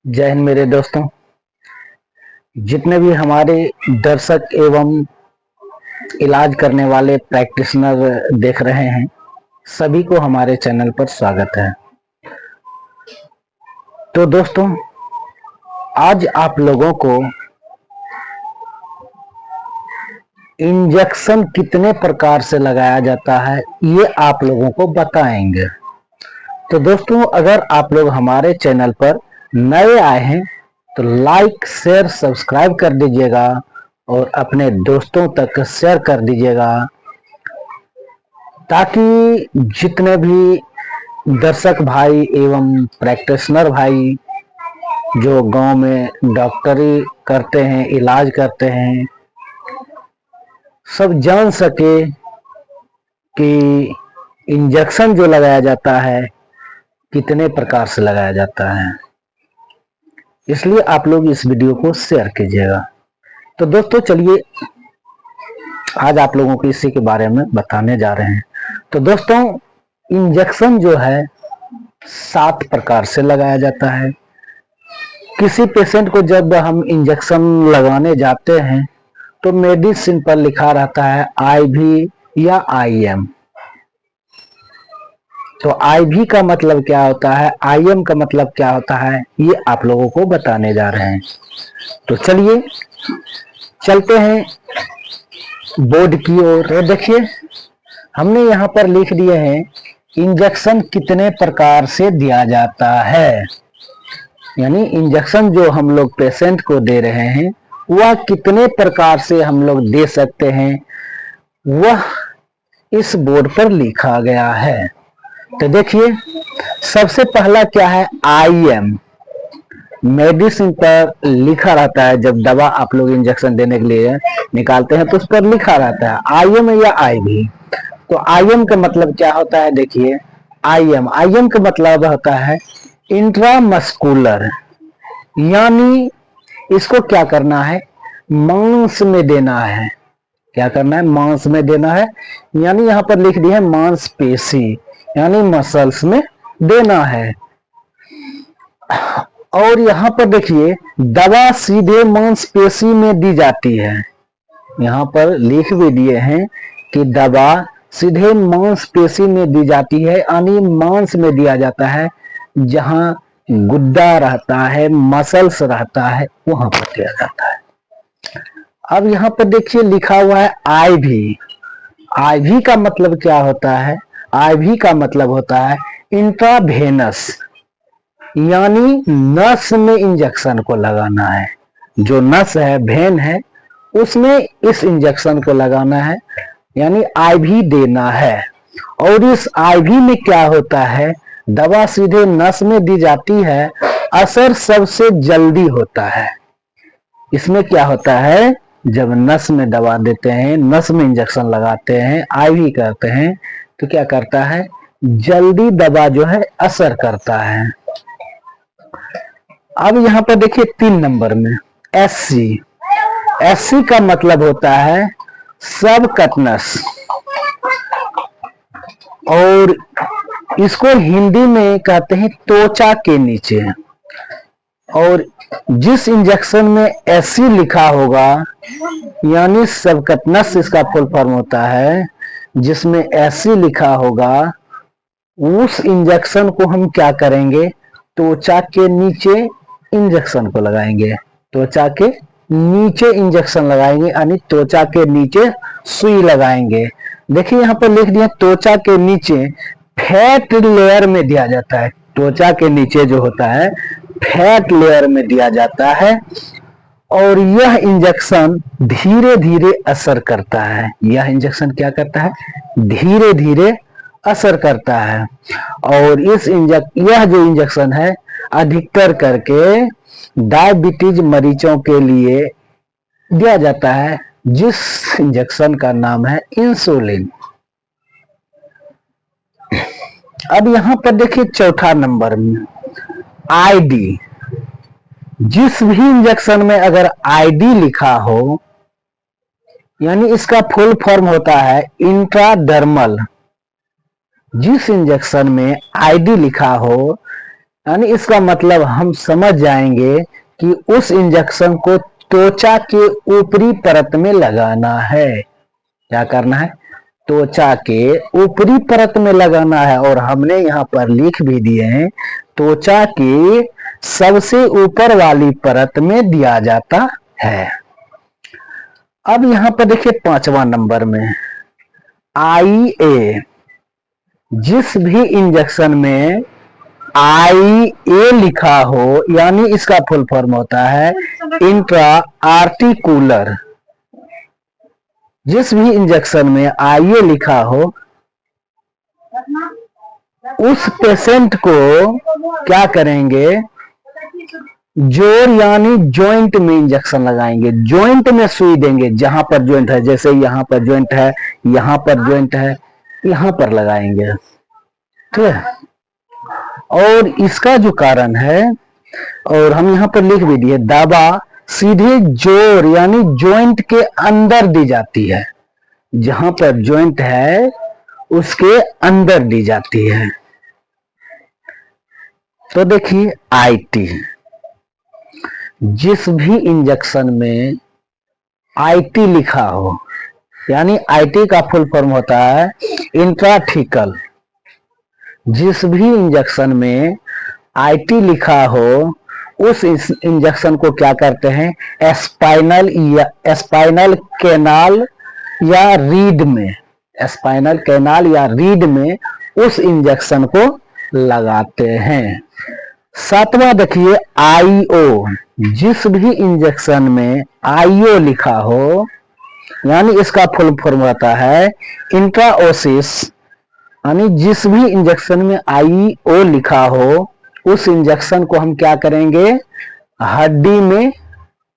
जय हिंद मेरे दोस्तों। जितने भी हमारे दर्शक एवं इलाज करने वाले प्रैक्टिशनर देख रहे हैं, सभी को हमारे चैनल पर स्वागत है। तो दोस्तों, आज आप लोगों को इंजेक्शन कितने प्रकार से लगाया जाता है ये आप लोगों को बताएंगे। तो दोस्तों, अगर आप लोग हमारे चैनल पर नए आए हैं तो लाइक शेयर सब्सक्राइब कर दीजिएगा और अपने दोस्तों तक शेयर कर दीजिएगा, ताकि जितने भी दर्शक भाई एवं प्रैक्टिशनर भाई जो गांव में डॉक्टरी करते हैं, इलाज करते हैं, सब जान सके कि इंजेक्शन जो लगाया जाता है कितने प्रकार से लगाया जाता है। इसलिए आप लोग इस वीडियो को शेयर कीजिएगा। तो दोस्तों, चलिए आज आप लोगों को इसी के बारे में बताने जा रहे हैं। तो दोस्तों, इंजेक्शन जो है 7 प्रकार से लगाया जाता है। किसी पेशेंट को जब हम इंजेक्शन लगाने जाते हैं तो मेडिसिन पर लिखा रहता है आईवी या आईएम। तो आईवी का मतलब क्या होता है, आईएम का मतलब क्या होता है, ये आप लोगों को बताने जा रहे हैं। तो चलिए चलते हैं बोर्ड की ओर। तो देखिए, हमने यहाँ पर लिख दिए हैं इंजेक्शन कितने प्रकार से दिया जाता है, यानी इंजेक्शन जो हम लोग पेशेंट को दे रहे हैं वह कितने प्रकार से हम लोग दे सकते हैं, वह इस बोर्ड पर लिखा गया है। तो देखिए, सबसे पहला क्या है, आईएम। मेडिसिन पर लिखा रहता है, जब दवा आप लोग इंजेक्शन देने के लिए निकालते हैं तो उस पर लिखा रहता है आईएम या आईवी। तो आईएम का मतलब क्या होता है, देखिए आईएम का मतलब होता है इंट्रामस्कुलर, यानी इसको क्या करना है, मांस में देना है। क्या करना है, मांस में देना है, यानी यहाँ पर लिख दिया है मांसपेशी, यानी मसल्स में देना है। और यहाँ पर देखिए, दवा सीधे मांसपेशी में दी जाती है। यहाँ पर लिख भी दिए हैं कि दवा सीधे मांसपेशी में दी जाती है, यानी मांस में दिया जाता है, जहां गुद्दा रहता है, मसल्स रहता है, वहां पर दिया जाता है। अब यहाँ पर देखिए लिखा हुआ है आईवी। आईवी का मतलब क्या होता है, आईवी का मतलब होता है इंट्रावेनस, यानी नस में इंजेक्शन को लगाना है। जो नस है, वेन है, उसमें इस इंजेक्शन को लगाना है, यानी आईवी देना है। और इस आईवी में क्या होता है, दवा सीधे नस में दी जाती है, असर सबसे जल्दी होता है। इसमें क्या होता है, जब नस में दवा देते हैं, नस में इंजेक्शन लगाते हैं, आईवी करते हैं, तो क्या करता है, जल्दी दवा जो है असर करता है। अब यहाँ पर देखिए 3 नंबर में एससी। एससी का मतलब होता है सबकटनस, और इसको हिंदी में कहते हैं त्वचा के नीचे। और जिस इंजेक्शन में एससी लिखा होगा, यानी सबकटनस इसका फुल फॉर्म होता है, जिसमें एससी लिखा होगा, उस इंजेक्शन को हम क्या करेंगे, त्वचा के नीचे इंजेक्शन को लगाएंगे। त्वचा के नीचे इंजेक्शन लगाएंगे, यानी त्वचा के नीचे सुई लगाएंगे। देखिए यहाँ पर लिख दिया त्वचा के नीचे, फैट लेयर में दिया जाता है। त्वचा के नीचे जो होता है फैट लेयर में दिया जाता है, और यह इंजेक्शन धीरे धीरे असर करता है। यह इंजेक्शन क्या करता है, धीरे धीरे असर करता है। और यह जो इंजेक्शन है अधिकतर करके डायबिटीज मरीजों के लिए दिया जाता है, जिस इंजेक्शन का नाम है इंसुलिन। अब यहां पर देखिए 4था नंबर में आईडी। जिस भी इंजेक्शन में अगर आईडी लिखा हो, यानी इसका फुल फॉर्म होता है इंट्राडर्मल। जिस इंजेक्शन में आईडी लिखा हो, यानी इसका मतलब हम समझ जाएंगे कि उस इंजेक्शन को त्वचा के ऊपरी परत में लगाना है। क्या करना है? त्वचा के ऊपरी परत में लगाना है। और हमने यहाँ पर लिख भी दिए हैं, त्वचा के सबसे ऊपर वाली परत में दिया जाता है। अब यहाँ पर देखिए 5वां नंबर में IA। जिस भी इंजेक्शन में IA लिखा हो, यानी इसका फुल फॉर्म होता है इंट्रा आर्टिकुलर। जिस भी इंजेक्शन में IA लिखा हो, उस पेशेंट को क्या करेंगे? जोड़ यानी जॉइंट में इंजेक्शन लगाएंगे, जॉइंट में सुई देंगे। जहां पर जॉइंट है, जैसे यहाँ पर जॉइंट है, यहाँ पर जॉइंट है, यहाँ पर लगाएंगे। ठीक है। और इसका जो कारण है, और हम यहाँ पर लिख भी दिए, दवा सीधे जोड़ यानी जॉइंट के अंदर दी जाती है। जहां पर जॉइंट है उसके अंदर दी जाती है। तो देखिए IT। जिस भी इंजेक्शन में IT लिखा हो, यानी IT का फुल फॉर्म होता है इंट्राथिकल। जिस भी इंजेक्शन में IT लिखा हो, उस इंजेक्शन को क्या करते हैं? स्पाइनल कैनाल या रीढ़ में, स्पाइनल कैनाल या रीढ़ में उस इंजेक्शन को लगाते हैं। 7वां देखिए IO। जिस भी इंजेक्शन में IO लिखा हो, यानी इसका फुल फॉर्म होता है इंट्राओसिस। यानी जिस भी इंजेक्शन में IO लिखा हो, उस इंजेक्शन को हम क्या करेंगे? हड्डी में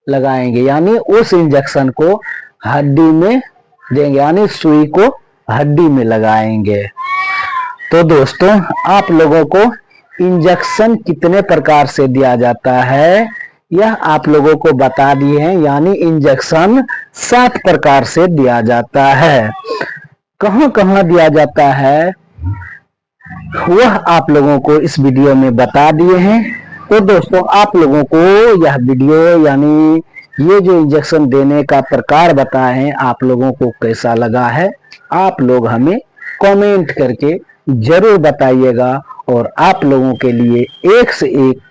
लगाएंगे, यानी उस इंजेक्शन को हड्डी में देंगे, यानी सुई को हड्डी में लगाएंगे। तो दोस्तों, आप लोगों को इंजेक्शन कितने प्रकार से दिया जाता है यह आप लोगों को बता दिए हैं। यानी इंजेक्शन 7 प्रकार से दिया जाता है। कहां कहां दिया जाता है वह आप लोगों को इस वीडियो में बता दिए हैं। तो दोस्तों, आप लोगों को यह वीडियो यानी ये जो इंजेक्शन देने का प्रकार बताए हैं, आप लोगों को कैसा लगा है? आप लोग हमें कमेंट करके जरूर बताइएगा। और आप लोगों के लिए एक से एक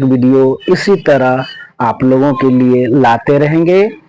वीडियो इसी तरह आप लोगों के लिए लाते रहेंगे।